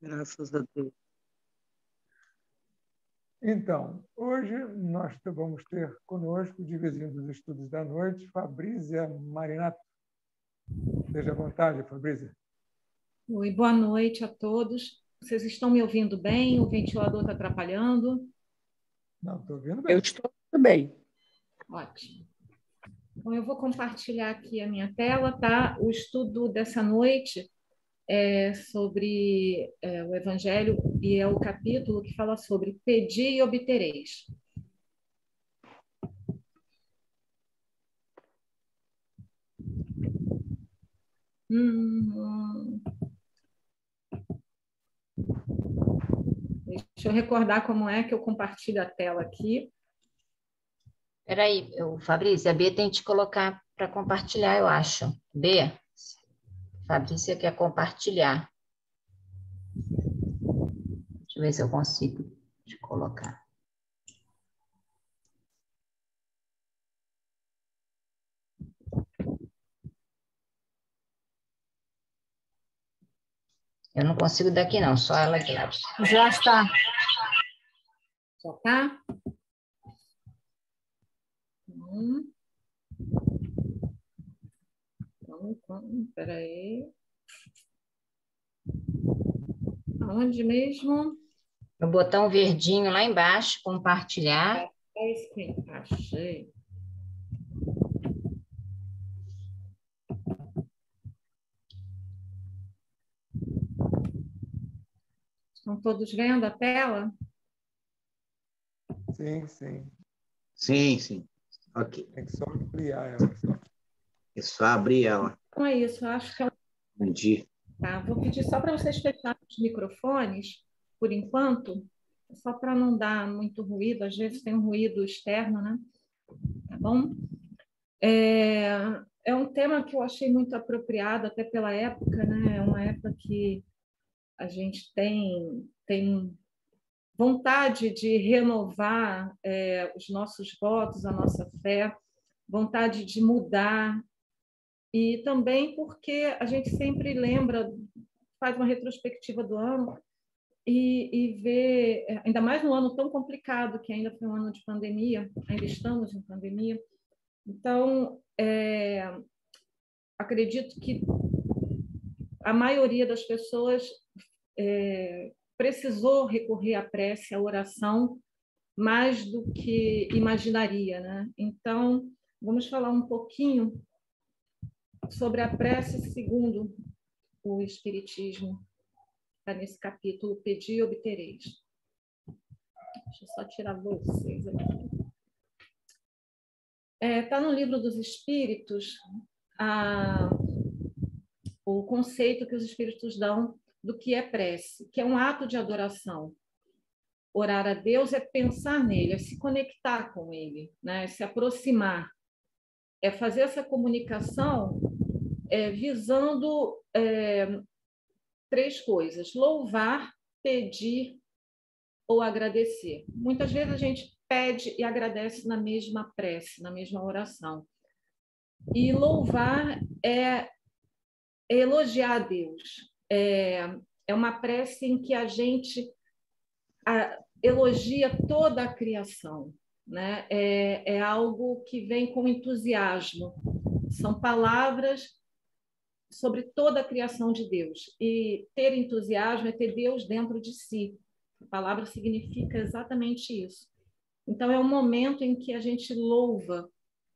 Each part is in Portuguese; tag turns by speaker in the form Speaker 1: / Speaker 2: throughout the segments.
Speaker 1: Graças a Deus.
Speaker 2: Então, hoje nós vamos ter conosco, dividindo os estudos da noite, Fabrícia Marinato. Seja à vontade, Fabrícia.
Speaker 3: Oi, boa noite a todos. Vocês estão me ouvindo bem? O ventilador está atrapalhando?
Speaker 2: Não, estou ouvindo bem.
Speaker 1: Eu estou muito bem.
Speaker 3: Ótimo. Bom, eu vou compartilhar aqui a minha tela, tá? O estudo dessa noite é sobre o Evangelho e é o capítulo que fala sobre pedir e obtereis. Deixa eu recordar como é que eu compartilho a tela aqui.
Speaker 4: Espera aí, Fabrícia, a Bia tem que te colocar para compartilhar, eu acho. Bia, Fabrícia quer compartilhar. Deixa eu ver se eu consigo te colocar. Eu não consigo daqui, não, só ela aqui.
Speaker 3: Já está. Já está? Espera aí. Aonde mesmo?
Speaker 4: No botão verdinho lá embaixo, compartilhar.
Speaker 3: Achei. Estão todos vendo a tela?
Speaker 2: Sim, sim.
Speaker 1: Sim, sim. Ok.
Speaker 2: Tem que só ampliar ela.
Speaker 1: É só abrir ela.
Speaker 3: Então é isso, eu acho que é
Speaker 1: Entendi.
Speaker 3: Tá, vou pedir só para vocês fecharem os microfones, por enquanto, só para não dar muito ruído, às vezes tem um ruído externo, né? Tá bom? É um tema que eu achei muito apropriado, até pela época, né? É uma época que a gente tem vontade de renovar os nossos votos, a nossa fé, vontade de mudar, e também porque a gente sempre lembra, faz uma retrospectiva do ano e vê, ainda mais num ano tão complicado, que ainda foi um ano de pandemia, ainda estamos em pandemia. Então, acredito que a maioria das pessoas precisou recorrer à prece, à oração, mais do que imaginaria, né? Então, vamos falar um pouquinho sobre a prece segundo o Espiritismo. Está nesse capítulo, Pedi e Obtereis. Deixa eu só tirar vocês aqui. Está no Livro dos Espíritos o conceito que os Espíritos dão do que é prece, que é um ato de adoração. Orar a Deus é pensar nele, é se conectar com ele, né? É se aproximar, é fazer essa comunicação visando três coisas: louvar, pedir ou agradecer. Muitas vezes a gente pede e agradece na mesma prece, na mesma oração. E louvar é elogiar a Deus. É uma prece em que a gente elogia toda a criação, né? É algo que vem com entusiasmo. São palavras sobre toda a criação de Deus. E ter entusiasmo é ter Deus dentro de si. A palavra significa exatamente isso. Então, é um momento em que a gente louva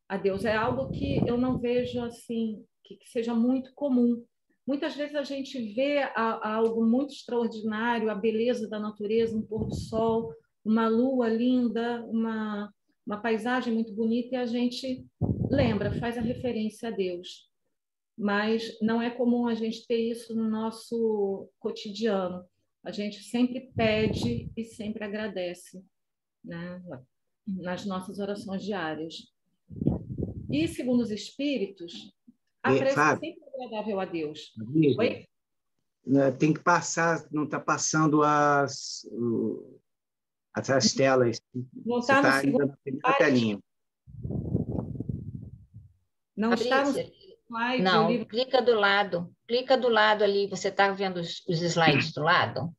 Speaker 3: a Deus. É algo que eu não vejo assim, que seja muito comum. Muitas vezes a gente vê algo muito extraordinário, a beleza da natureza, um pôr do sol, uma lua linda, uma paisagem muito bonita, e a gente lembra, faz a referência a Deus. Mas não é comum a gente ter isso no nosso cotidiano. A gente sempre pede e sempre agradece, né? Nas nossas orações diárias. E, segundo os espíritos, a prece é sempre agradável a Deus. Oi?
Speaker 1: Tem que passar, não está passando as telas.
Speaker 3: Não
Speaker 1: Você
Speaker 3: está
Speaker 1: ainda na primeira telinha.
Speaker 3: Não está no... slide, o
Speaker 4: Não,
Speaker 3: livro.
Speaker 4: clica do lado ali, você está vendo os slides do lado?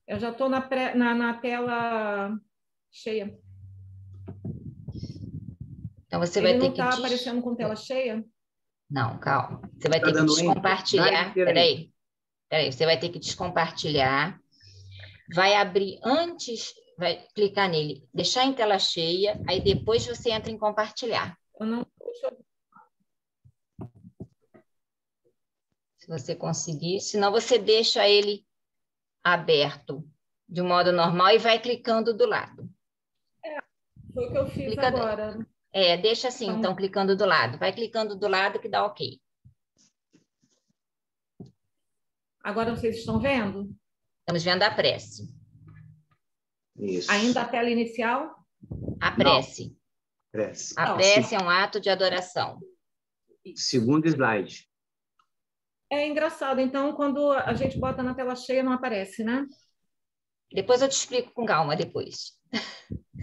Speaker 3: Eu já estou na tela cheia.
Speaker 4: Então, você
Speaker 3: Ele
Speaker 4: vai
Speaker 3: não
Speaker 4: ter que...
Speaker 3: está aparecendo com tela cheia?
Speaker 4: Não, calma. Você vai
Speaker 1: Tá
Speaker 4: ter que
Speaker 1: dando enter? Dá
Speaker 4: descompartilhar.
Speaker 1: enter aí.
Speaker 4: Peraí, você vai ter que descompartilhar. Vai abrir antes, vai clicar nele, deixar em tela cheia, aí depois você entra em compartilhar.
Speaker 3: Eu não. Deixa eu...
Speaker 4: Se você conseguir, senão você deixa ele aberto de um modo normal e vai clicando do lado.
Speaker 3: Foi o que eu fiz agora.
Speaker 4: Deixa assim, então, clicando do lado. Vai clicando do lado que dá ok.
Speaker 3: Agora vocês estão vendo?
Speaker 4: Estamos vendo a prece.
Speaker 1: Isso.
Speaker 3: Ainda a tela inicial?
Speaker 4: A prece.
Speaker 1: Prece.
Speaker 4: A prece é um ato de adoração.
Speaker 1: Segundo slide.
Speaker 3: É engraçado. Então, quando a gente bota na tela cheia, não aparece, né?
Speaker 4: Depois eu te explico com calma depois.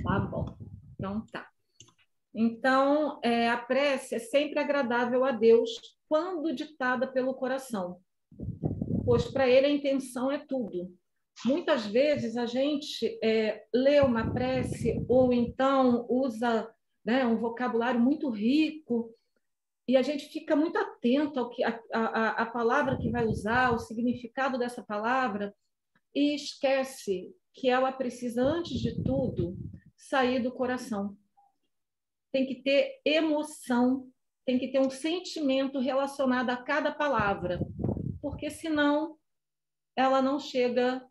Speaker 3: Tá bom. Então, tá. Então, a prece é sempre agradável a Deus quando ditada pelo coração, pois para ele a intenção é tudo. Muitas vezes a gente lê uma prece ou então usa, né, um vocabulário muito rico e a gente fica muito atento ao que a palavra que vai usar, o significado dessa palavra, e esquece que ela precisa, antes de tudo, sair do coração. Tem que ter emoção, tem que ter um sentimento relacionado a cada palavra, porque senão ela não chega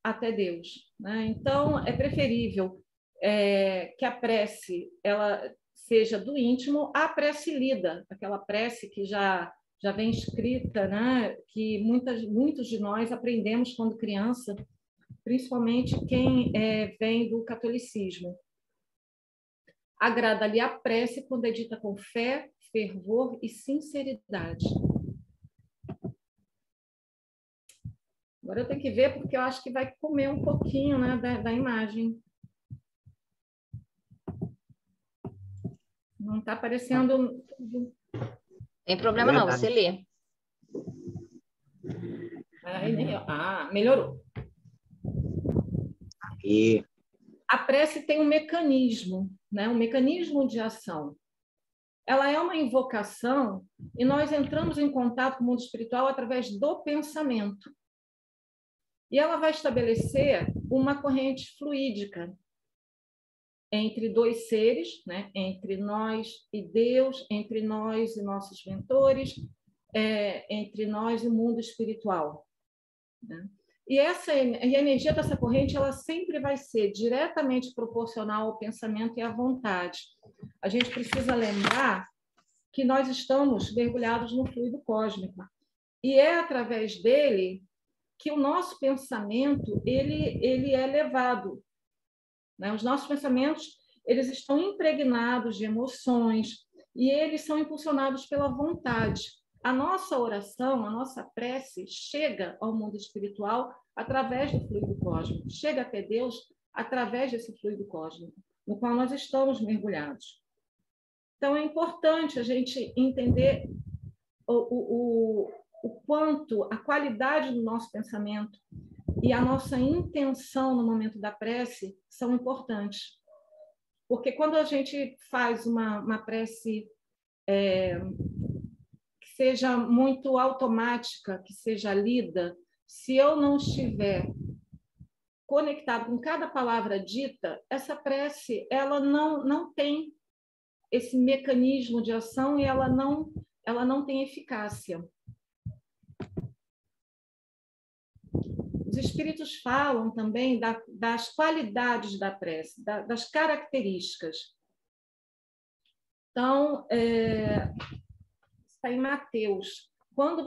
Speaker 3: até Deus, né? Então, é preferível que a prece ela seja do íntimo, a prece lida, aquela prece que já vem escrita, né? Que muitos de nós aprendemos quando criança, principalmente quem vem do catolicismo. Agrada-lhe a prece quando é dita com fé, fervor e sinceridade. Agora eu tenho que ver, porque eu acho que vai comer um pouquinho, né, da imagem. Não está aparecendo...
Speaker 4: Tem problema não, você lê.
Speaker 3: Melhorou.
Speaker 1: E...
Speaker 3: A prece tem um mecanismo, né? Um mecanismo de ação. Ela é uma invocação e nós entramos em contato com o mundo espiritual através do pensamento. E ela vai estabelecer uma corrente fluídica entre dois seres, né? Entre nós e Deus, entre nós e nossos mentores, entre nós e o mundo espiritual, né? E a energia dessa corrente ela sempre vai ser diretamente proporcional ao pensamento e à vontade. A gente precisa lembrar que nós estamos mergulhados no fluido cósmico. E é através dele que o nosso pensamento ele é levado, né? Os nossos pensamentos eles estão impregnados de emoções e eles são impulsionados pela vontade. A nossa oração, a nossa prece chega ao mundo espiritual através do fluido cósmico, chega até Deus através desse fluido cósmico, no qual nós estamos mergulhados. Então, é importante a gente entender o quanto a qualidade do nosso pensamento e a nossa intenção no momento da prece são importantes. Porque quando a gente faz uma prece que seja muito automática, que seja lida, se eu não estiver conectado com cada palavra dita, essa prece ela não tem esse mecanismo de ação e ela não tem eficácia. Os espíritos falam também das qualidades da prece, das características. Então, está em Mateus. Quando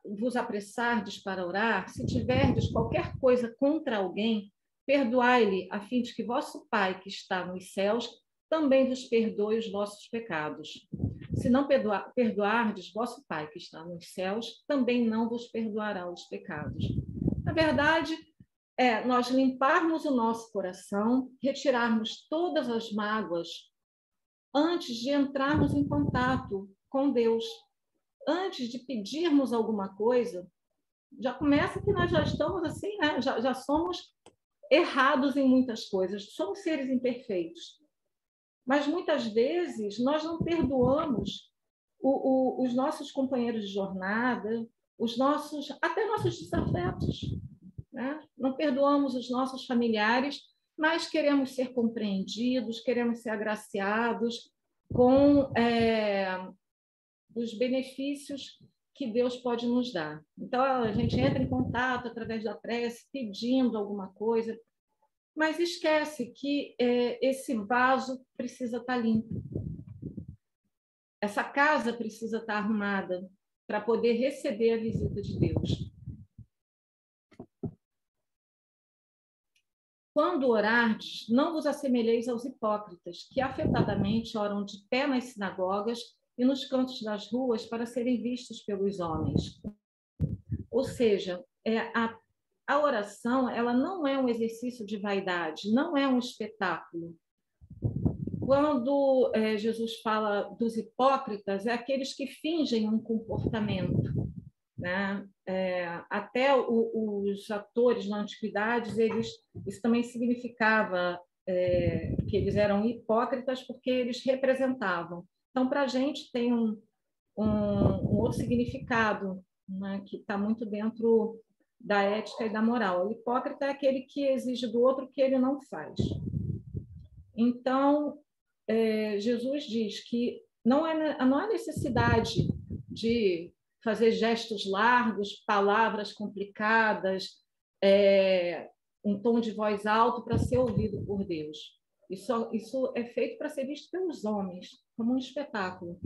Speaker 3: vos apressardes para orar, se tiverdes qualquer coisa contra alguém, perdoai-lhe, a fim de que vosso Pai, que está nos céus, também vos perdoe os vossos pecados. Se não perdoardes vosso Pai, que está nos céus, também não vos perdoará os pecados. Na verdade, nós limparmos o nosso coração, retirarmos todas as mágoas antes de entrarmos em contato com Deus. Antes de pedirmos alguma coisa, já começa que nós já estamos assim, né? Já somos errados em muitas coisas, somos seres imperfeitos. Mas muitas vezes nós não perdoamos os nossos companheiros de jornada, até nossos desafetos, né? Não perdoamos os nossos familiares, mas queremos ser compreendidos, queremos ser agraciados com os benefícios que Deus pode nos dar. Então, a gente entra em contato através da prece, pedindo alguma coisa, mas esquece que esse vaso precisa estar limpo. Essa casa precisa estar arrumada para poder receber a visita de Deus. Quando orardes, não vos assemelheis aos hipócritas, que afetadamente oram de pé nas sinagogas e nos cantos das ruas para serem vistos pelos homens. Ou seja, a oração, ela não é um exercício de vaidade, não é um espetáculo. Quando Jesus fala dos hipócritas, é aqueles que fingem um comportamento, né? Até os atores na antiguidade, isso também significava que eles eram hipócritas porque eles representavam. Então, para a gente tem um outro significado, né, que está muito dentro da ética e da moral. O hipócrita é aquele que exige do outro que ele não faz. Então, Jesus diz que não há necessidade de fazer gestos largos, palavras complicadas, um tom de voz alto para ser ouvido por Deus. Isso é feito para ser visto pelos homens, como um espetáculo.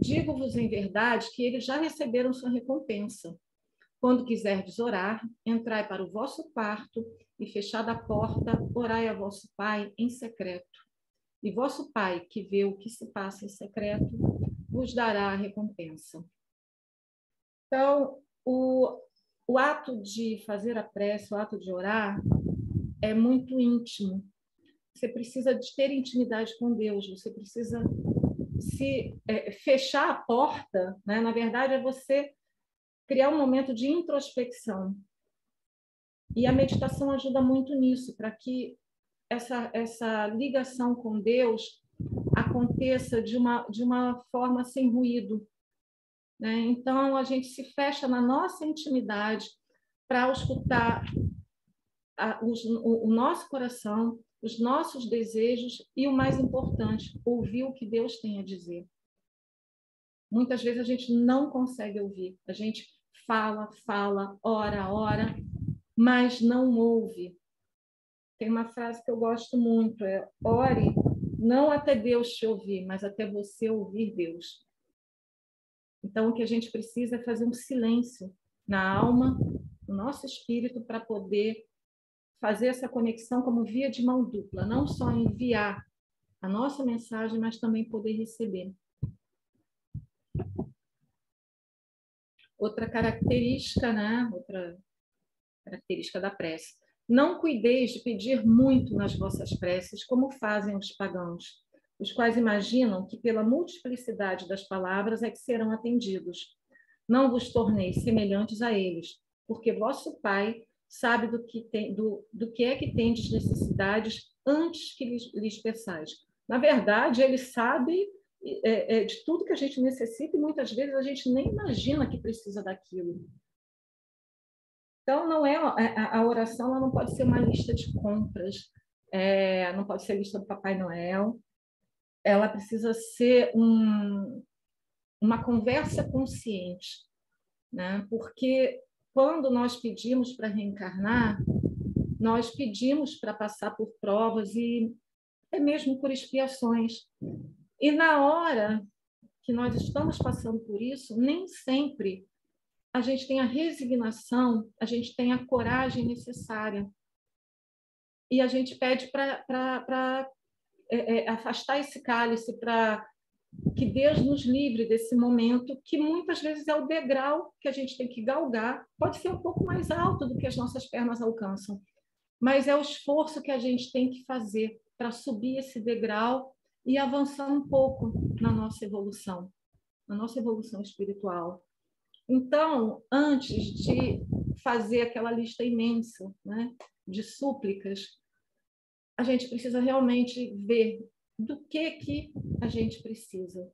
Speaker 3: Digo-vos em verdade que eles já receberam sua recompensa. Quando quiserdes orar, entrai para o vosso quarto e, fechada a porta, orai a vosso Pai em secreto. E vosso Pai, que vê o que se passa em secreto, vos dará a recompensa. Então, o ato de fazer a prece, o ato de orar, é muito íntimo. Você precisa de ter intimidade com Deus, você precisa fechar a porta, né? Na verdade, é você criar um momento de introspecção. E a meditação ajuda muito nisso, para que essa ligação com Deus aconteça de uma forma sem ruído, né? Então, a gente se fecha na nossa intimidade para escutar o nosso coração, os nossos desejos e, o mais importante, ouvir o que Deus tem a dizer. Muitas vezes a gente não consegue ouvir. A gente fala, ora, mas não ouve. Tem uma frase que eu gosto muito, ore não até Deus te ouvir, mas até você ouvir Deus. Então, o que a gente precisa é fazer um silêncio na alma, no nosso espírito, para poder fazer essa conexão como via de mão dupla, não só enviar a nossa mensagem, mas também poder receber. Outra característica, né? Outra característica da prece. Não cuideis de pedir muito nas vossas preces, como fazem os pagãos, os quais imaginam que pela multiplicidade das palavras é que serão atendidos. Não vos torneis semelhantes a eles, porque vosso Pai sabe do que é que tendes necessidades antes que lhes peçais. Na verdade, ele sabe de tudo que a gente necessita e muitas vezes a gente nem imagina que precisa daquilo. Então, não a oração ela não pode ser uma lista de compras, não pode ser lista do Papai Noel. Ela precisa ser uma conversa consciente, né? Porque quando nós pedimos para reencarnar, nós pedimos para passar por provas e até mesmo por expiações. E na hora que nós estamos passando por isso, nem sempre a gente tem a resignação, a gente tem a coragem necessária. E a gente pede para afastar esse cálice, para que Deus nos livre desse momento, que muitas vezes é o degrau que a gente tem que galgar. Pode ser um pouco mais alto do que as nossas pernas alcançam, mas é o esforço que a gente tem que fazer para subir esse degrau e avançar um pouco na nossa evolução. a nossa evolução espiritual. Então, antes de fazer aquela lista imensa, né, de súplicas, a gente precisa realmente ver do que a gente precisa.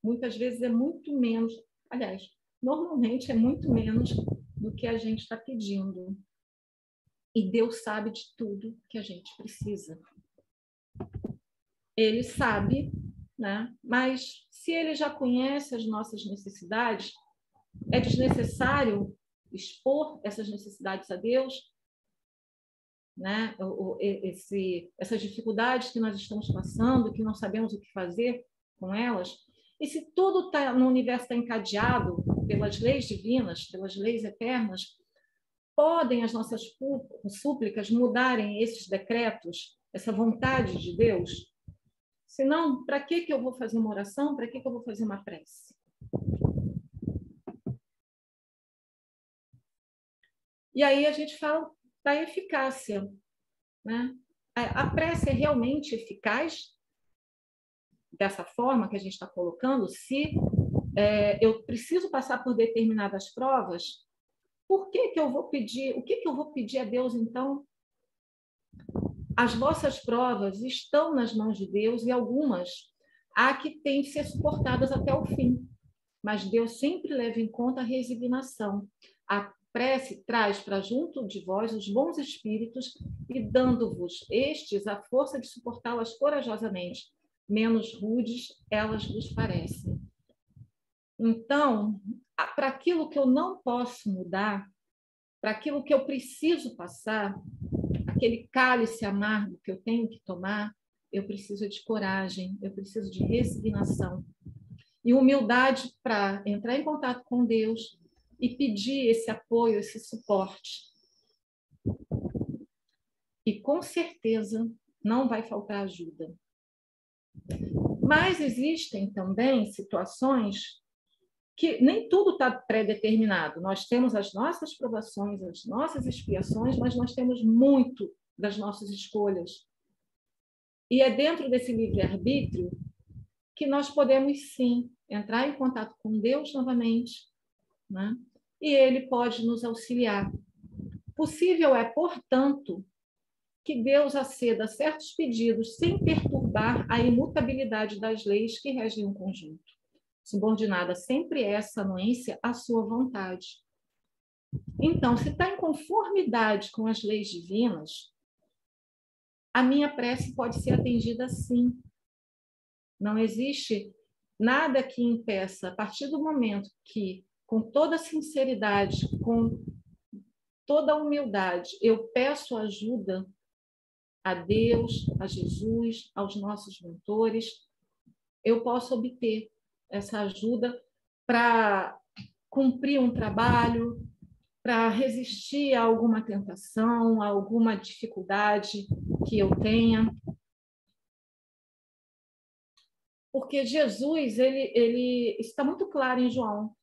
Speaker 3: Muitas vezes é muito menos, aliás, normalmente é muito menos do que a gente está pedindo. E Deus sabe de tudo que a gente precisa. Ele sabe, né? Mas se ele já conhece as nossas necessidades, é desnecessário expor essas necessidades a Deus, né? Essas dificuldades que nós estamos passando, que não sabemos o que fazer com elas. E se tudo no universo está encadeado pelas leis divinas, pelas leis eternas, podem as nossas súplicas mudarem esses decretos, essa vontade de Deus? Senão, para que eu vou fazer uma oração? Para que eu vou fazer uma prece? E aí a gente fala da eficácia, né? A prece é realmente eficaz dessa forma que a gente está colocando? Se eu preciso passar por determinadas provas, por que eu vou pedir? O que eu vou pedir a Deus, então? As vossas provas estão nas mãos de Deus e algumas há que têm de ser suportadas até o fim. Mas Deus sempre leva em conta a resignação. A prece traz para junto de vós os bons espíritos e dando-vos estes a força de suportá-las corajosamente. Menos rudes elas vos parecem. Então, para aquilo que eu não posso mudar, para aquilo que eu preciso passar, aquele cálice amargo que eu tenho que tomar, eu preciso de coragem, eu preciso de resignação e humildade para entrar em contato com Deus e pedir esse apoio, esse suporte. E com certeza não vai faltar ajuda. Mas existem também situações que nem tudo está pré-determinado. Nós temos as nossas provações, as nossas expiações, mas nós temos muito das nossas escolhas. E é dentro desse livre-arbítrio que nós podemos, sim, entrar em contato com Deus novamente, né? E Ele pode nos auxiliar. Possível é, portanto, que Deus aceda a certos pedidos sem perturbar a imutabilidade das leis que regem o conjunto. Subordinada sempre essa anuência à sua vontade. Então, se está em conformidade com as leis divinas, a minha prece pode ser atendida sim. Não existe nada que impeça, a partir do momento que, com toda sinceridade, com toda humildade, eu peço ajuda a Deus, a Jesus, aos nossos mentores, eu posso obter essa ajuda para cumprir um trabalho, para resistir a alguma tentação, a alguma dificuldade que eu tenha. Porque Jesus, ele está muito claro em João.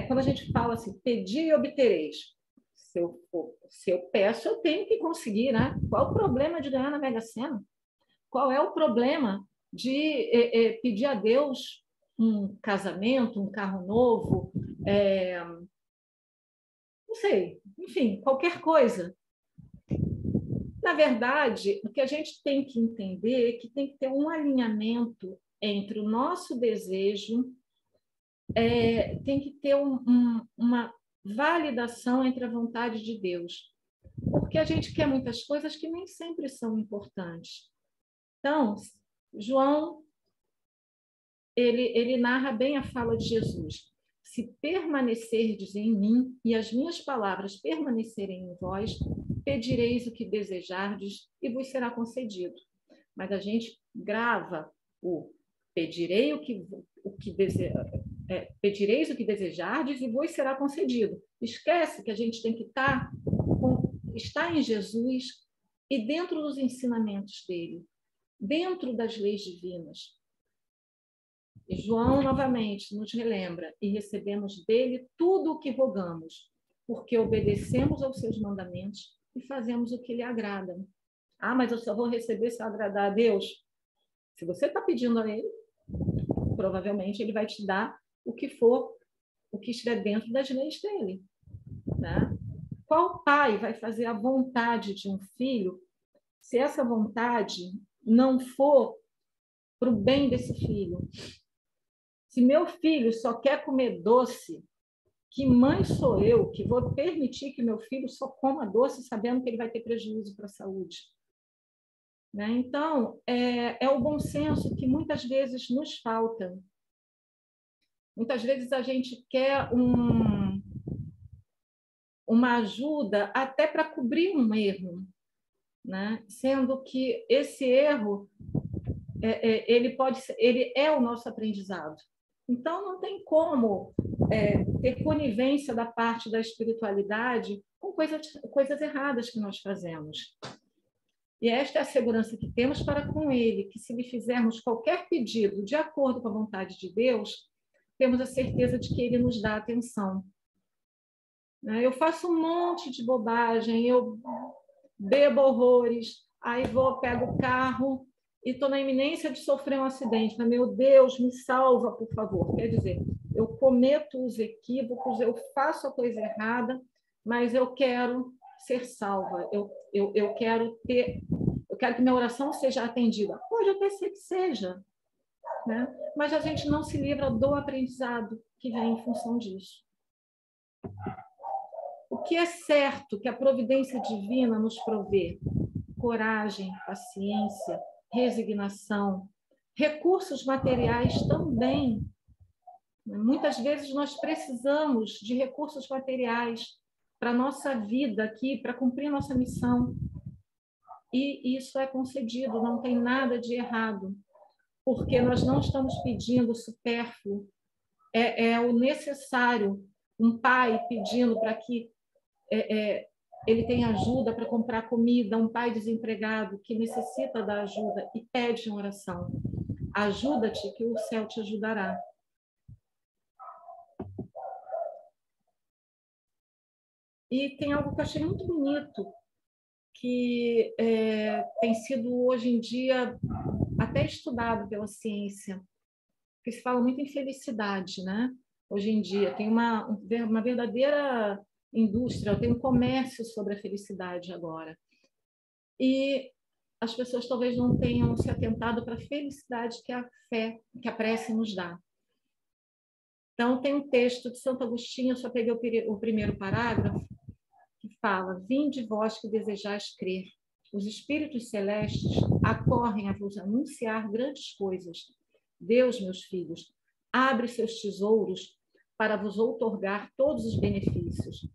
Speaker 3: Quando a gente fala assim, pedi e obtereis. Se eu peço, eu tenho que conseguir, né? Qual o problema de ganhar na Mega Sena? Qual é o problema de pedir a Deus um casamento, um carro novo, não sei, enfim, qualquer coisa. Na verdade, o que a gente tem que entender é que tem que ter um alinhamento entre o nosso desejo, tem que ter uma validação entre a vontade de Deus, porque a gente quer muitas coisas que nem sempre são importantes. Então, João, ele narra bem a fala de Jesus. Se permanecerdes em mim e as minhas palavras permanecerem em vós, pedireis o que desejardes e vos será concedido. Mas a gente grava o pedireis o que desejardes e vos será concedido. Esquece que a gente tem que estar em Jesus e dentro dos ensinamentos dele, dentro das leis divinas. E João, novamente, nos relembra: e recebemos dele tudo o que rogamos, porque obedecemos aos seus mandamentos e fazemos o que lhe agrada. Ah, mas eu só vou receber se eu agradar a Deus? Se você está pedindo a ele, provavelmente ele vai te dar o que for, o que estiver dentro das leis dele, né? Qual pai vai fazer a vontade de um filho se essa vontade não for para o bem desse filho? Se meu filho só quer comer doce, que mãe sou eu que vou permitir que meu filho só coma doce sabendo que ele vai ter prejuízo para a saúde? Né? Então, é o bom senso que muitas vezes nos falta. Muitas vezes a gente quer uma ajuda até para cobrir um erro, né? Sendo que esse erro ele é o nosso aprendizado. Então, não tem como ter conivência da parte da espiritualidade com coisas erradas que nós fazemos. E esta é a segurança que temos para com ele, que se lhe fizermos qualquer pedido de acordo com a vontade de Deus, temos a certeza de que ele nos dá atenção. Eu faço um monte de bobagem, eu bebo horrores, aí pego o carro e estou na iminência de sofrer um acidente. Mas, meu Deus, me salva, por favor. Quer dizer, eu cometo os equívocos, eu faço a coisa errada, mas eu quero ser salva. Eu quero que minha oração seja atendida. Pode até ser que seja, né? Mas a gente não se livra do aprendizado que vem em função disso. O que é certo que a providência divina nos provê? Coragem, paciência, resignação, recursos materiais também. Muitas vezes nós precisamos de recursos materiais para a nossa vida aqui, para cumprir nossa missão. E isso é concedido, não tem nada de errado, porque nós não estamos pedindo supérfluo, é o necessário. Um pai pedindo para que ele tenha ajuda para comprar comida, um pai desempregado que necessita da ajuda e pede em oração: ajuda-te que o céu te ajudará. E tem algo que eu achei muito bonito, que tem sido hoje em dia até estudado pela ciência, que se fala muito em felicidade, né? Hoje em dia tem uma verdadeira indústria, tem um comércio sobre a felicidade agora. E as pessoas talvez não tenham se atentado para a felicidade que a fé, que a prece nos dá. Então, tem um texto de Santo Agostinho, eu só peguei o primeiro parágrafo, que fala: vinde vós que desejais crer, os espíritos celestes acorrem a vos anunciar grandes coisas. Deus, meus filhos, abre seus tesouros para vos outorgar todos os benefícios.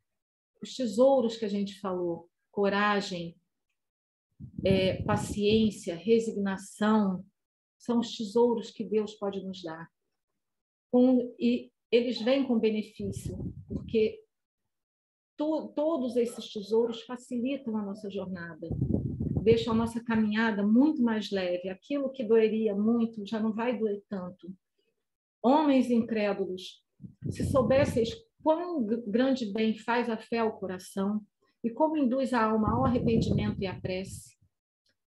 Speaker 3: Os tesouros que a gente falou: coragem, paciência, resignação, são os tesouros que Deus pode nos dar. E eles vêm com benefício, porque todos esses tesouros facilitam a nossa jornada, deixam a nossa caminhada muito mais leve. Aquilo que doeria muito já não vai doer tanto. Homens incrédulos, se soubesseis quão grande bem faz a fé ao coração e como induz a alma ao arrependimento e à prece.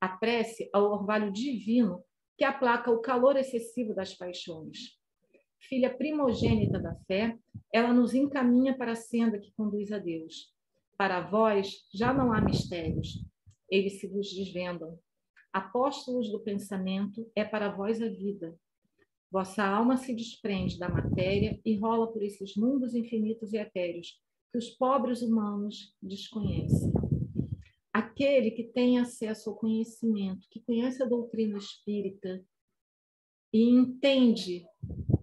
Speaker 3: A prece ao orvalho divino que aplaca o calor excessivo das paixões. Filha primogênita da fé, ela nos encaminha para a senda que conduz a Deus. Para vós já não há mistérios, eles se vos desvendam. Apóstolos do pensamento, é para vós a vida. Vossa alma se desprende da matéria e rola por esses mundos infinitos e etéreos que os pobres humanos desconhecem. Aquele que tem acesso ao conhecimento, que conhece a doutrina espírita e entende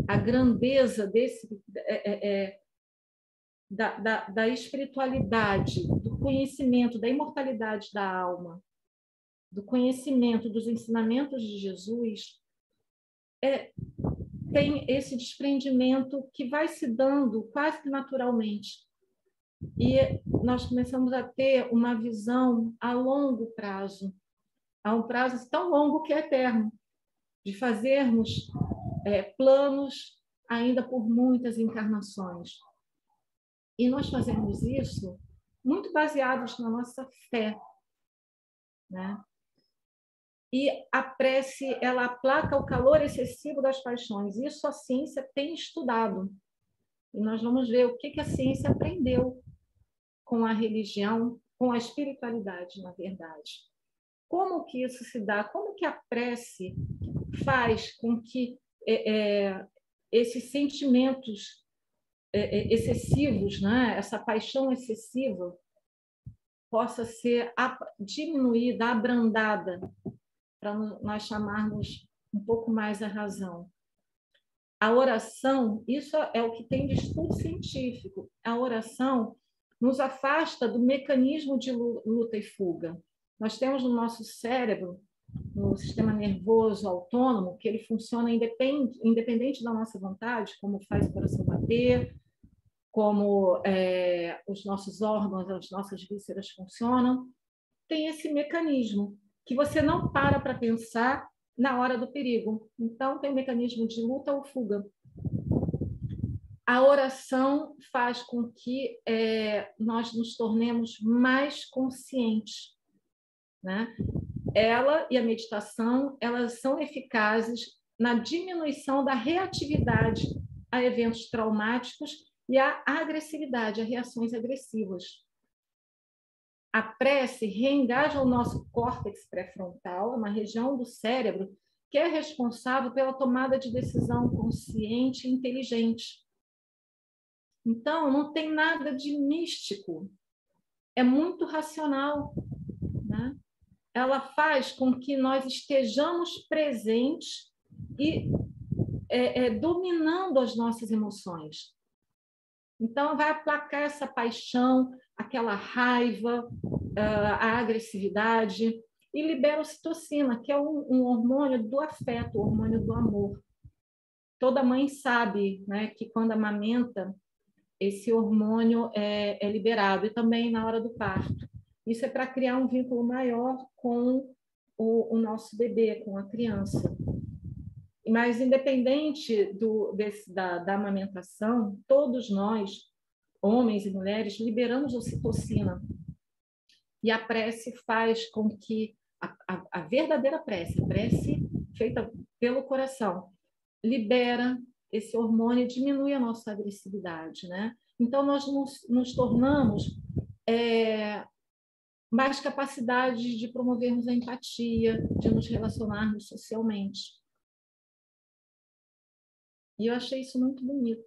Speaker 3: a grandeza da espiritualidade, do conhecimento, da imortalidade da alma, do conhecimento dos ensinamentos de Jesus, tem esse desprendimento que vai se dando quase que naturalmente. E nós começamos a ter uma visão a longo prazo, a um prazo tão longo que é eterno, de fazermos planos ainda por muitas encarnações. E nós fazemos isso muito baseados na nossa fé, né? e a prece, ela aplaca o calor excessivo das paixões. Isso a ciência tem estudado. E nós vamos ver o que a ciência aprendeu com a religião, com a espiritualidade, na verdade. Como que isso se dá? Como que a prece faz com que esses sentimentos excessivos, né? Essa paixão excessiva, possa ser diminuída, abrandada, para nós chamarmos um pouco mais a razão. A oração, isso é o que tem de estudo científico. A oração nos afasta do mecanismo de luta e fuga. Nós temos no nosso cérebro, no sistema nervoso autônomo, que ele funciona independente da nossa vontade, como faz o coração bater, como os nossos órgãos, as nossas vísceras funcionam. Tem esse mecanismo que você não para pensar na hora do perigo. Então, tem o mecanismo de luta ou fuga. A oração faz com que nós nos tornemos mais conscientes, né? Ela e a meditação, elas são eficazes na diminuição da reatividade a eventos traumáticos e a agressividade, a reações agressivas. A prece reengaja o nosso córtex pré-frontal, uma região do cérebro que é responsável pela tomada de decisão consciente e inteligente. Então, não tem nada de místico. É muito racional, né? Ela faz com que nós estejamos presentes e dominando as nossas emoções. Então, vai aplacar essa paixão, aquela raiva, a agressividade, e libera a ocitocina, que é um hormônio do afeto, o hormônio do amor. Toda mãe sabe, né, que quando amamenta, esse hormônio é liberado, e também na hora do parto. Isso é para criar um vínculo maior com o nosso bebê, com a criança. Mas, independente da amamentação, todos nós, homens e mulheres, liberamos ocitocina. E a prece faz com que a verdadeira prece, a prece feita pelo coração, libera esse hormônio e diminui a nossa agressividade, né? Então, nós nos tornamos mais capacidade de promovermos a empatia, de nos relacionarmos socialmente. E eu achei isso muito bonito.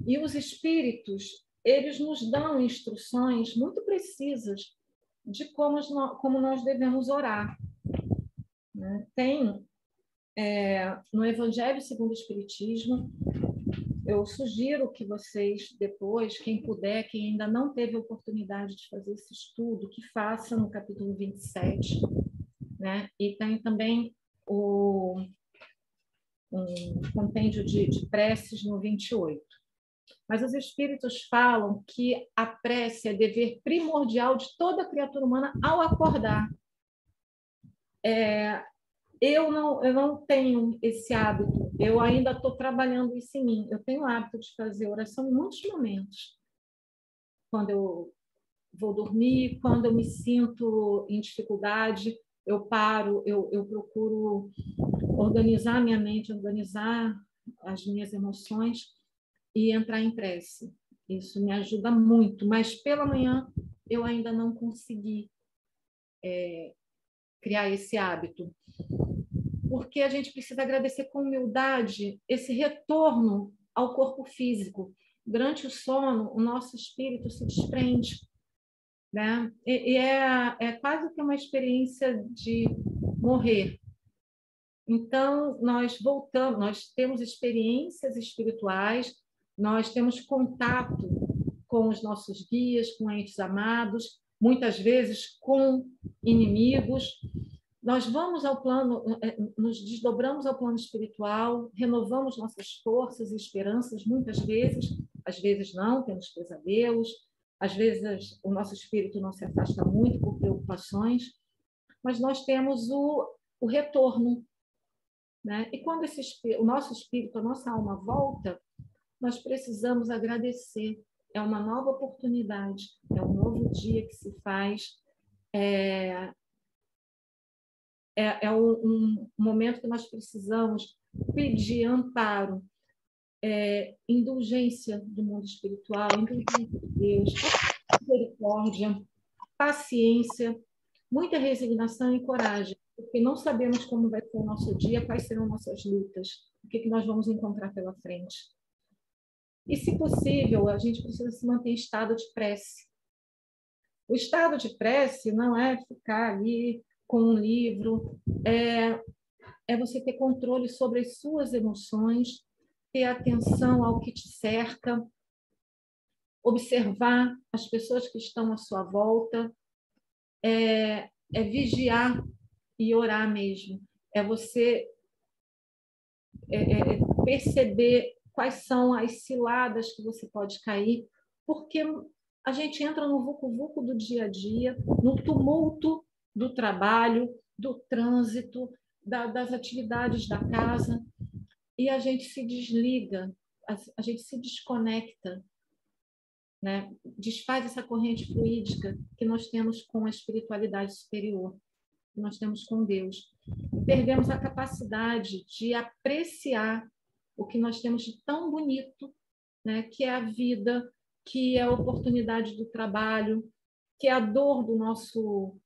Speaker 3: E os espíritos, eles nos dão instruções muito precisas de como nós devemos orar. Tem, no Evangelho segundo o Espiritismo, eu sugiro que vocês, depois, quem puder, quem ainda não teve a oportunidade de fazer esse estudo, que faça no capítulo 27, né? E tem também um compêndio de preces no 28. Mas os espíritos falam que a prece é dever primordial de toda criatura humana ao acordar. Eu não tenho esse hábito, eu ainda estou trabalhando isso em mim. Eu tenho o hábito de fazer oração em muitos momentos. Quando eu vou dormir, quando eu me sinto em dificuldade, eu paro, eu procuro organizar minha mente, organizar as minhas emoções e entrar em prece. Isso me ajuda muito, mas pela manhã eu ainda não consegui criar esse hábito. Porque a gente precisa agradecer com humildade esse retorno ao corpo físico. Durante o sono, o nosso espírito se desprende, né? E é quase que uma experiência de morrer. Então, nós voltamos, nós temos experiências espirituais, nós temos contato com os nossos guias, com entes amados, muitas vezes com inimigos. Nós vamos ao plano, nos desdobramos ao plano espiritual, renovamos nossas forças e esperanças, muitas vezes, às vezes não, temos pesadelos, às vezes o nosso espírito não se afasta muito por preocupações, mas nós temos o retorno, né? E quando o nosso espírito, a nossa alma volta, nós precisamos agradecer. É uma nova oportunidade, é um novo dia que se faz. É um momento que nós precisamos pedir amparo, indulgência do mundo espiritual, indulgência de Deus, misericórdia, paciência, muita resignação e coragem, porque não sabemos como vai ser o nosso dia, quais serão nossas lutas, o que nós vamos encontrar pela frente. E, se possível, a gente precisa se manter em estado de prece. O estado de prece não é ficar ali com um livro, é você ter controle sobre as suas emoções, ter atenção ao que te cerca, observar as pessoas que estão à sua volta, é vigiar e orar mesmo. É você perceber quais são as ciladas que você pode cair, porque a gente entra no vucu-vucu do dia a dia, no tumulto do trabalho, do trânsito, das atividades da casa, e a gente se desliga, a gente se desconecta, né? Desfaz essa corrente fluídica que nós temos com a espiritualidade superior, que nós temos com Deus. Perdemos a capacidade de apreciar o que nós temos de tão bonito, né? Que é a vida, que é a oportunidade do trabalho, que é a dor do nosso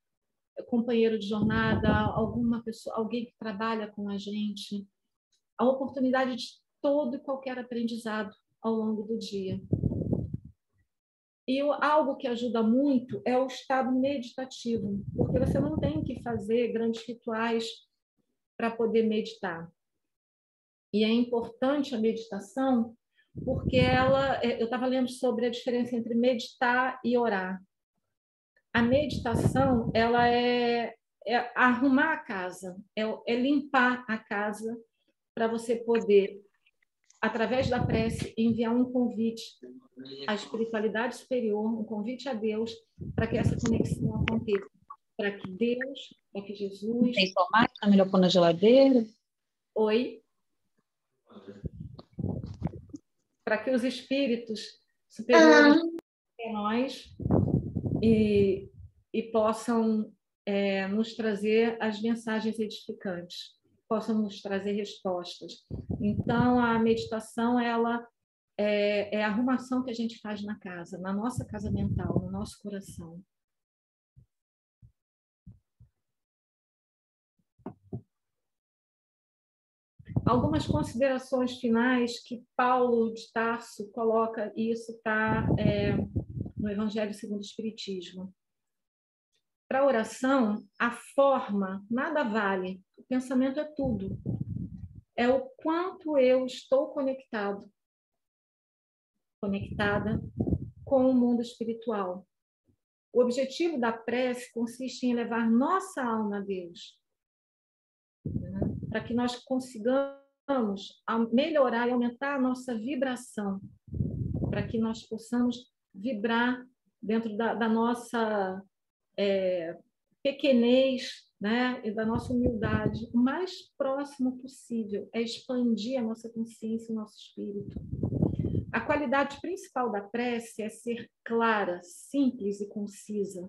Speaker 3: companheiro de jornada, alguma pessoa, alguém que trabalha com a gente, a oportunidade de todo e qualquer aprendizado ao longo do dia. E algo que ajuda muito é o estado meditativo, porque você não tem que fazer grandes rituais para poder meditar. E é importante a meditação porque eu estava lendo sobre a diferença entre meditar e orar. A meditação, ela é arrumar a casa, é limpar a casa para você poder, através da prece, enviar um convite à espiritualidade superior, um convite a Deus, para que essa conexão aconteça. Para que Deus, para que Jesus...
Speaker 5: Tem tomate? É melhor pôr na geladeira?
Speaker 3: Oi? Para que os espíritos superiores a nós e possam nos trazer as mensagens edificantes, possam nos trazer respostas. Então, a meditação, ela é a arrumação que a gente faz na casa, na nossa casa mental, no nosso coração. Algumas considerações finais que Paulo de Tarso coloca, e isso está no Evangelho segundo o Espiritismo. Para a oração, a forma nada vale, o pensamento é tudo. É o quanto eu estou conectada com o mundo espiritual. O objetivo da prece consiste em levar nossa alma a Deus, né? Para que nós consigamos melhorar e aumentar a nossa vibração, para que nós possamos vibrar dentro da nossa pequenez, né? E da nossa humildade, o mais próximo possível, é expandir a nossa consciência e o nosso espírito. A qualidade principal da prece é ser clara, simples e concisa.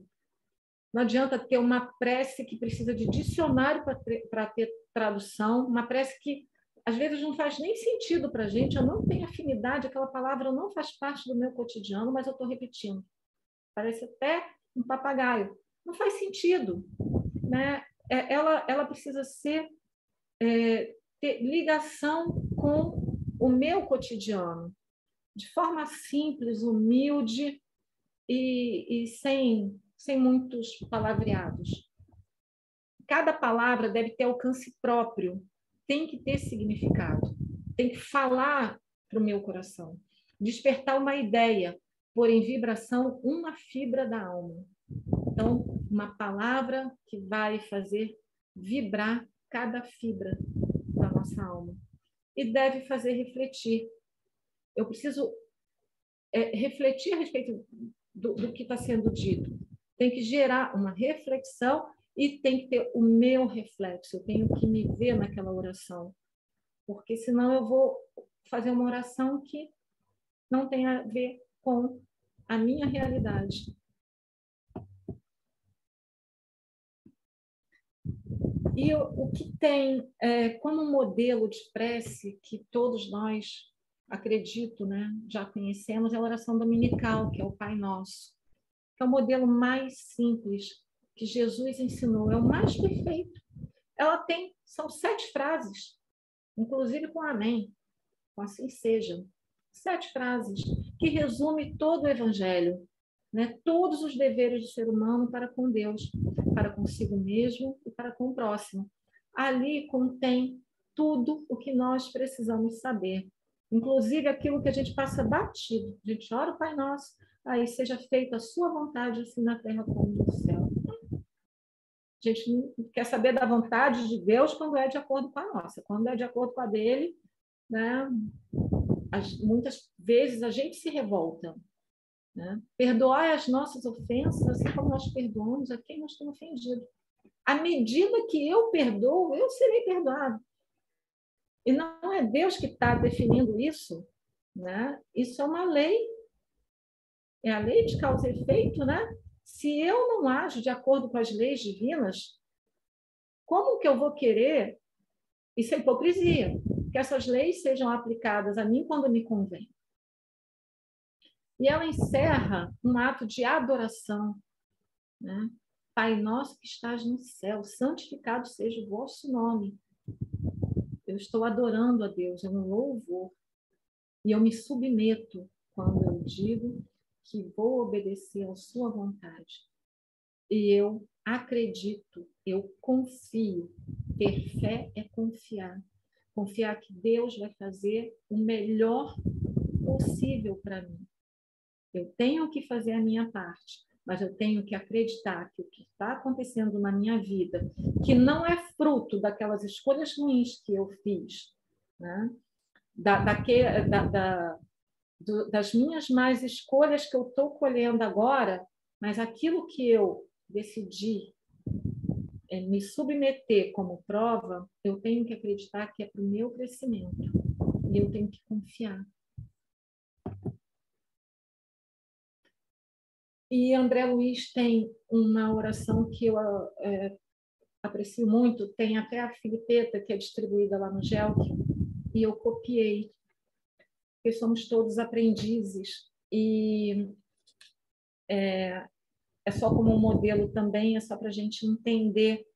Speaker 3: Não adianta ter uma prece que precisa de dicionário para ter tradução, uma prece que às vezes não faz nem sentido para a gente, eu não tenho afinidade, aquela palavra não faz parte do meu cotidiano, mas eu estou repetindo. Parece até um papagaio. Não faz sentido, né? Ela precisa ter ligação com o meu cotidiano, de forma simples, humilde e sem muitos palavreados. Cada palavra deve ter alcance próprio, tem que ter significado, tem que falar para o meu coração, despertar uma ideia, pôr em vibração uma fibra da alma. Então, uma palavra que vai fazer vibrar cada fibra da nossa alma. E deve fazer refletir. Eu preciso refletir a respeito do que está sendo dito. Tem que gerar uma reflexão e tem que ter o meu reflexo. Eu tenho que me ver naquela oração. Porque senão eu vou fazer uma oração que não tem a ver com a minha realidade. E o que tem como modelo de prece, que todos nós, acredito, né, já conhecemos, é a oração dominical, que é o Pai Nosso, que é o modelo mais simples que Jesus ensinou, é o mais perfeito. São 7 frases, inclusive com amém, com assim seja. 7 frases que resume todo o Evangelho, né? Todos os deveres do ser humano para com Deus, para consigo mesmo e para com o próximo. Ali contém tudo o que nós precisamos saber, inclusive aquilo que a gente passa batido. A gente ora o Pai Nosso, aí seja feita a sua vontade, assim na terra como no céu. A gente não quer saber da vontade de Deus quando é de acordo com a nossa. Quando é de acordo com a dele, né? Muitas vezes a gente se revolta. Né? Perdoai as nossas ofensas, assim como nós perdoamos a quem nos tem ofendido. À medida que eu perdoo, eu serei perdoado. E não é Deus que está definindo isso. Né? Isso é uma lei. É a lei de causa e efeito, né? Se eu não ajo de acordo com as leis divinas, como que eu vou querer, isso é hipocrisia, que essas leis sejam aplicadas a mim quando me convém? E ela encerra um ato de adoração, né? Pai nosso que estás no céu, santificado seja o vosso nome. Eu estou adorando a Deus, é um louvor. E eu me submeto quando eu digo que vou obedecer à sua vontade. E eu acredito, eu confio. Ter fé é confiar. Confiar que Deus vai fazer o melhor possível para mim. Eu tenho que fazer a minha parte, mas eu tenho que acreditar que o que está acontecendo na minha vida, que não é fruto daquelas escolhas ruins que eu fiz, né? Das minhas más escolhas que eu estou colhendo agora, mas aquilo que eu decidi me submeter como prova, eu tenho que acreditar que é para o meu crescimento. E eu tenho que confiar. E André Luiz tem uma oração que eu aprecio muito, tem até a filipeta que é distribuída lá no GELC, e eu copiei, porque somos todos aprendizes, e é só como um modelo também, é só para a gente entender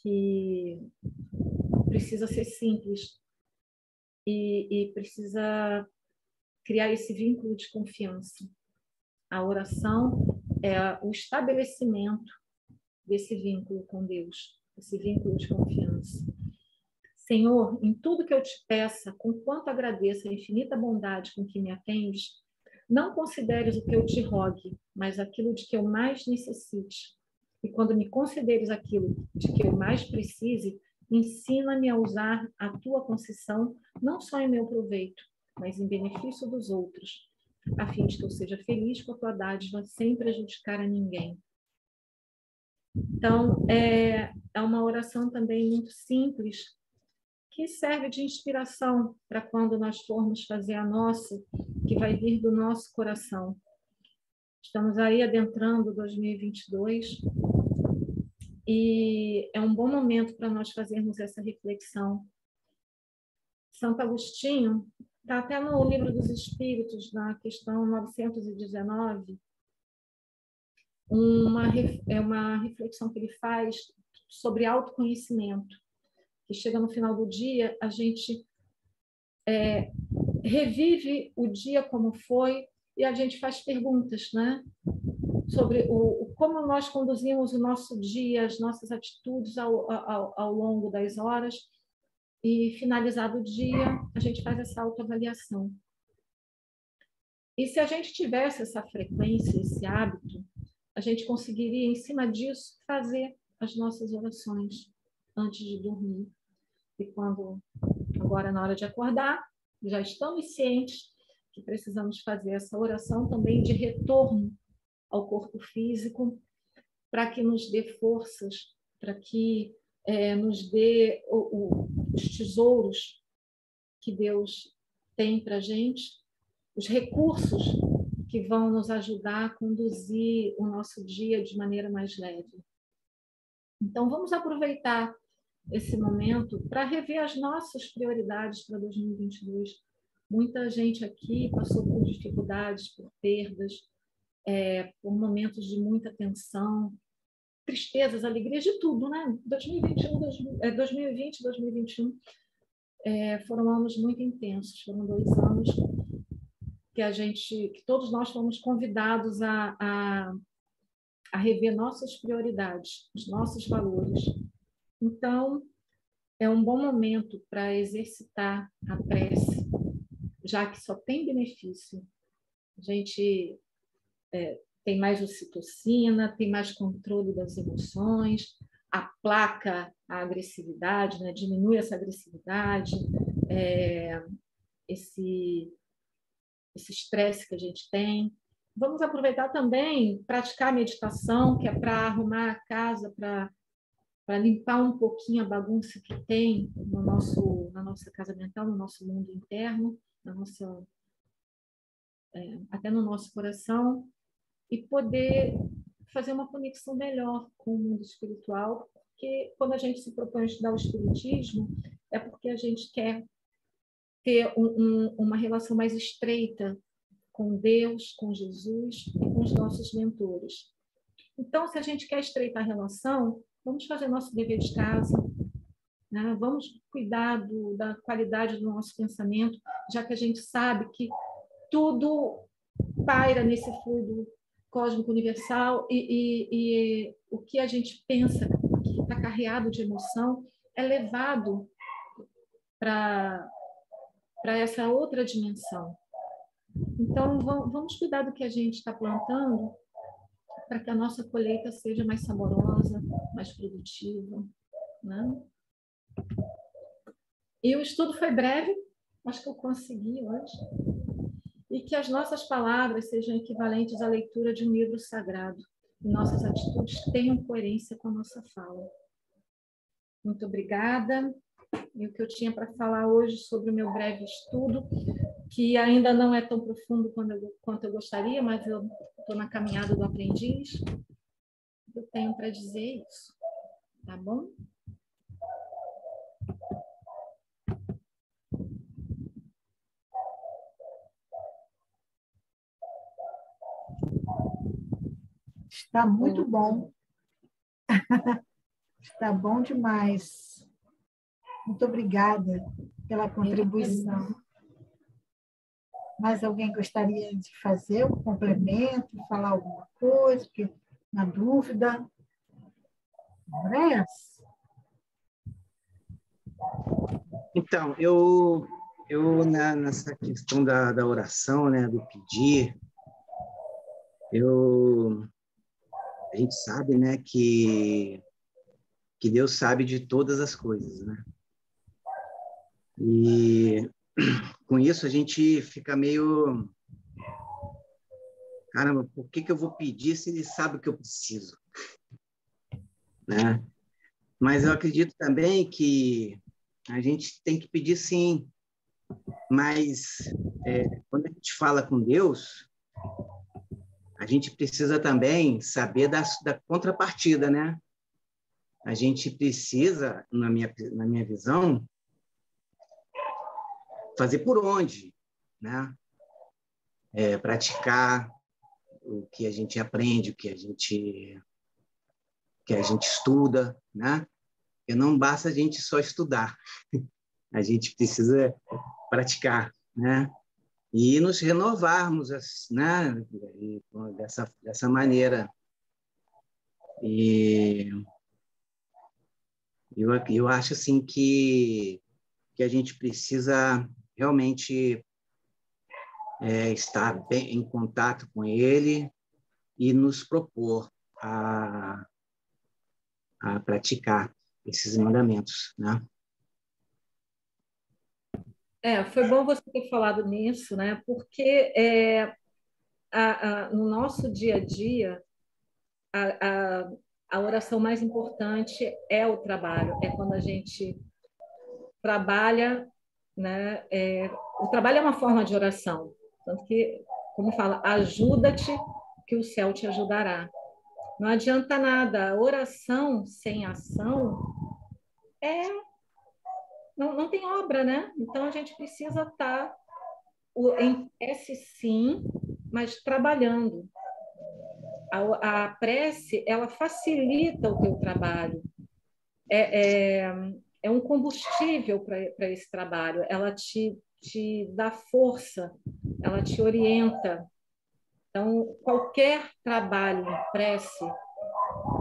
Speaker 3: que precisa ser simples e precisa criar esse vínculo de confiança. A oração é o estabelecimento desse vínculo com Deus, esse vínculo de confiança. Senhor, em tudo que eu te peça, com quanto agradeço a infinita bondade com que me atendes, não consideres o que eu te rogue, mas aquilo de que eu mais necessite. E quando me concederes aquilo de que eu mais precise, ensina-me a usar a tua concessão, não só em meu proveito, mas em benefício dos outros, a fim de que eu seja feliz com a tua dádiva, sem prejudicar a ninguém. Então, é uma oração também muito simples, que serve de inspiração para quando nós formos fazer a nossa, que vai vir do nosso coração. Estamos aí adentrando 2022 e é um bom momento para nós fazermos essa reflexão. Santo Agostinho, está até no Livro dos Espíritos, na questão 919, uma reflexão que ele faz sobre autoconhecimento, que chega no final do dia, a gente revive o dia como foi e a gente faz perguntas, né? Sobre como nós conduzimos o nosso dia, as nossas atitudes ao longo das horas, e finalizado o dia, a gente faz essa autoavaliação. E se a gente tivesse essa frequência, esse hábito, a gente conseguiria, em cima disso, fazer as nossas orações antes de dormir. E quando, agora na hora de acordar, já estamos cientes que precisamos fazer essa oração também de retorno ao corpo físico, para que nos dê forças, para que nos dê os tesouros que Deus tem para a gente, os recursos que vão nos ajudar a conduzir o nosso dia de maneira mais leve. Então, vamos aproveitar esse momento para rever as nossas prioridades para 2022. Muita gente aqui passou por dificuldades, por perdas, por momentos de muita tensão, tristezas, alegrias, de tudo, né? 2020 e 2021 foram anos muito intensos, foram 2 anos que todos nós fomos convidados a rever nossas prioridades, os nossos valores. Então, é um bom momento para exercitar a prece, já que só tem benefício. A gente tem mais ocitocina, tem mais controle das emoções, aplaca a agressividade, né? Diminui essa agressividade, esse estresse que a gente tem. Vamos aproveitar também, praticar a meditação, que é para arrumar a casa, para limpar um pouquinho a bagunça que tem na nossa casa mental, no nosso mundo interno, até no nosso coração, e poder fazer uma conexão melhor com o mundo espiritual, porque quando a gente se propõe a estudar o espiritismo, é porque a gente quer ter uma relação mais estreita com Deus, com Jesus e com os nossos mentores. Então, se a gente quer estreitar a relação, vamos fazer nosso dever de casa, né? Vamos cuidar da qualidade do nosso pensamento, já que a gente sabe que tudo paira nesse fluido cósmico universal e o que a gente pensa que está carreado de emoção é levado para essa outra dimensão. Então, vamos cuidar do que a gente está plantando para que a nossa colheita seja mais saborosa, mais produtiva, né? E o estudo foi breve, acho que eu consegui hoje. E que as nossas palavras sejam equivalentes à leitura de um livro sagrado. E nossas atitudes tenham coerência com a nossa fala. Muito obrigada. E o que eu tinha para falar hoje sobre o meu breve estudo, que ainda não é tão profundo quanto eu gostaria, mas eu estou na caminhada do aprendiz. Eu tenho para dizer isso. Tá bom?
Speaker 6: Está muito bom. Está bom demais. Muito obrigada pela contribuição. Mais alguém gostaria de fazer um complemento, falar alguma coisa, na dúvida? Andréas?
Speaker 1: Então, eu nessa questão da oração, né, do pedir, a gente sabe, né, que Deus sabe de todas as coisas, né? E com isso a gente fica meio... Caramba, por que eu vou pedir se ele sabe o que eu preciso? Né? Mas eu acredito também que a gente tem que pedir sim, mas quando a gente fala com Deus, a gente precisa também saber da contrapartida, né? A gente precisa, na minha visão, fazer por onde, né? Praticar o que a gente aprende, o que a gente estuda, né? Porque não basta a gente só estudar, a gente precisa praticar, né? E nos renovarmos, né? Dessa maneira. E eu acho assim que a gente precisa realmente estar bem em contato com ele e nos propor a praticar esses mandamentos, né?
Speaker 3: Foi bom você ter falado nisso, né? Porque no nosso dia a dia, a oração mais importante é o trabalho, é quando a gente trabalha, né? O trabalho é uma forma de oração, Tanto que, como fala, ajuda-te que o céu te ajudará. Não adianta nada. A oração sem ação não tem obra, né? Então, a gente precisa estar em prece, sim, mas trabalhando. A prece, ela facilita o teu trabalho. É um combustível para esse trabalho. Ela te dá força, ela te orienta. Então, qualquer trabalho em prece,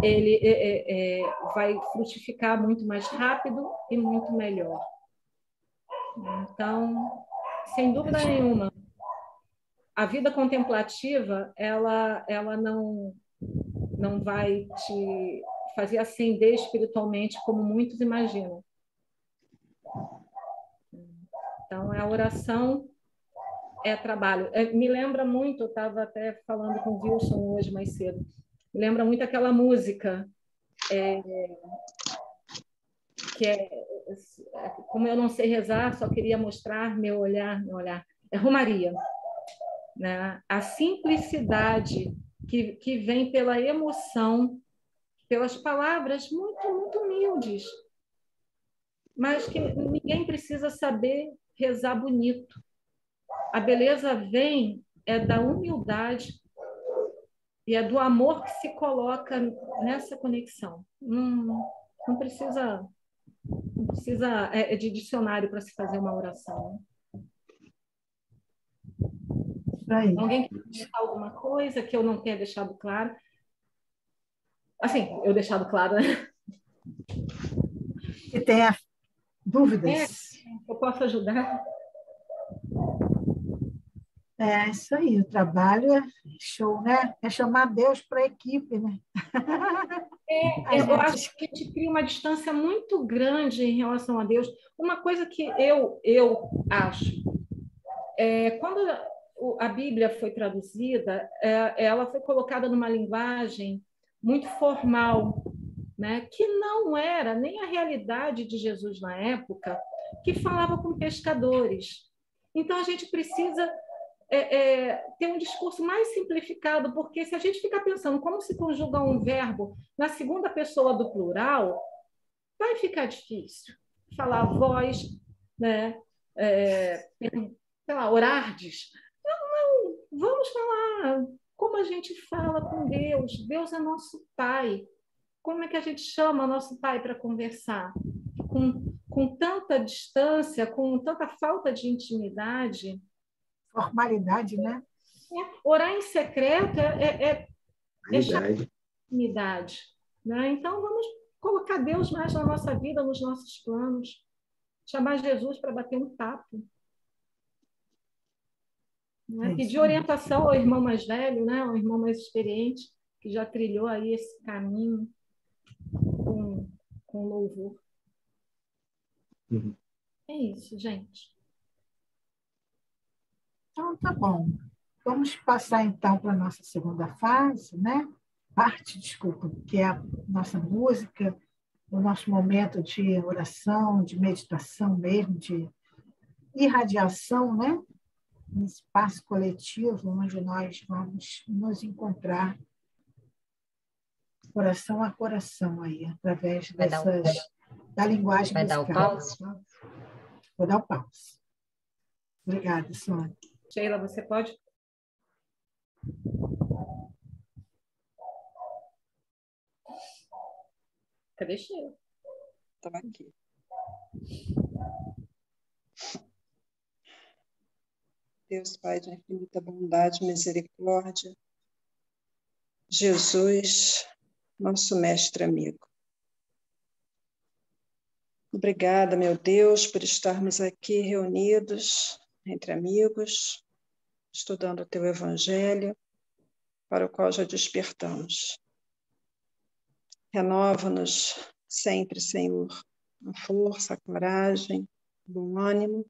Speaker 3: ele vai frutificar muito mais rápido e muito melhor. Então, sem dúvida nenhuma, a vida contemplativa, ela não vai te fazer ascender espiritualmente, como muitos imaginam. Então, a oração é trabalho. Me lembra muito, eu estava até falando com o Wilson hoje mais cedo, me lembra muito aquela música que como eu não sei rezar, só queria mostrar meu olhar. É Romaria, né? A simplicidade que vem pela emoção, pelas palavras muito, muito humildes, mas que ninguém precisa saber rezar bonito. A beleza vem da humildade e é do amor que se coloca nessa conexão. Não precisa de dicionário para se fazer uma oração. Alguém quer deixar alguma coisa que eu não tenha deixado claro? Assim, eu deixado claro, né?
Speaker 6: Que tenha dúvidas.
Speaker 3: Eu posso ajudar?
Speaker 6: É isso aí, o trabalho é show, né? É chamar Deus para a equipe, né?
Speaker 3: Eu acho que a gente cria uma distância muito grande em relação a Deus. Uma coisa que eu acho, quando a Bíblia foi traduzida, ela foi colocada numa linguagem muito formal, né? Que não era nem a realidade de Jesus na época, que falava com pescadores. Então, a gente precisa ter um discurso mais simplificado, porque se a gente ficar pensando como se conjuga um verbo na segunda pessoa do plural, vai ficar difícil. Falar vós, né? Sei lá, orardes. Não, vamos falar como a gente fala com Deus. Deus é nosso Pai. Como é que a gente chama nosso Pai para conversar? Com tanta distância, com tanta falta de intimidade.
Speaker 6: Formalidade, né?
Speaker 3: Orar em secreto é intimidade. Né? Então, vamos colocar Deus mais na nossa vida, nos nossos planos. Chamar Jesus para bater um papo. Né? Pedir orientação ao irmão mais velho, né? Ao irmão mais experiente, que já trilhou aí esse caminho com louvor.
Speaker 1: Uhum.
Speaker 3: É isso, gente.
Speaker 6: Então, tá bom. Vamos passar, então, para a nossa segunda fase, né? Desculpa, que é a nossa música, o nosso momento de oração, de meditação mesmo, de irradiação, né? Um espaço coletivo onde nós vamos nos encontrar coração a coração aí, através da linguagem musical.
Speaker 4: Vai dar o pause?
Speaker 6: Vou dar o pause. Obrigada, Sônia.
Speaker 3: Sheila, você pode? Cadê Sheila?
Speaker 7: Estava aqui. Deus Pai de infinita bondade e misericórdia, Jesus, nosso mestre amigo. Obrigada, meu Deus, por estarmos aqui reunidos entre amigos, estudando o teu evangelho, para o qual já despertamos. Renova-nos sempre, Senhor, a força, a coragem, o bom ânimo,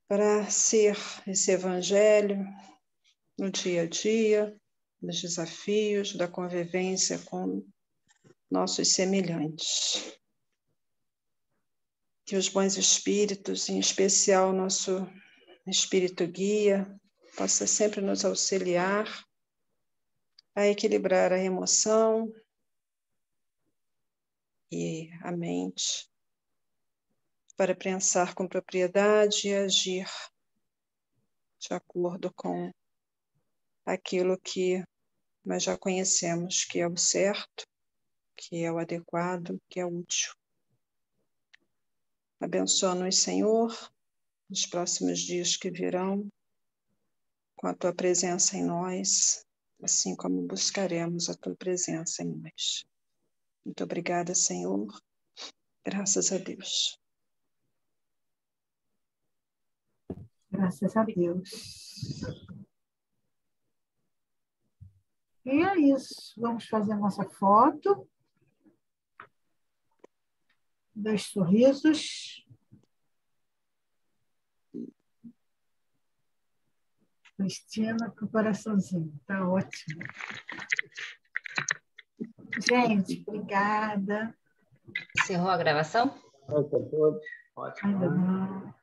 Speaker 7: para ser esse evangelho no dia a dia, nos desafios da convivência com nossos semelhantes. Que os bons espíritos, em especial nosso Espírito guia, possa sempre nos auxiliar a equilibrar a emoção e a mente, para pensar com propriedade e agir de acordo com aquilo que nós já conhecemos, que é o certo, que é o adequado, que é o útil. Abençoa-nos, Senhor, nos próximos dias que virão, com a Tua presença em nós, assim como buscaremos a Tua presença em nós. Muito obrigada, Senhor. Graças a Deus.
Speaker 6: Graças a Deus. E é isso. Vamos fazer a nossa foto. 2 sorrisos. Cristina com o coraçãozinho. Está ótimo. Gente, obrigada.
Speaker 4: Encerrou a gravação?
Speaker 1: Boa noite a todos. Ótimo.
Speaker 6: Ainda não.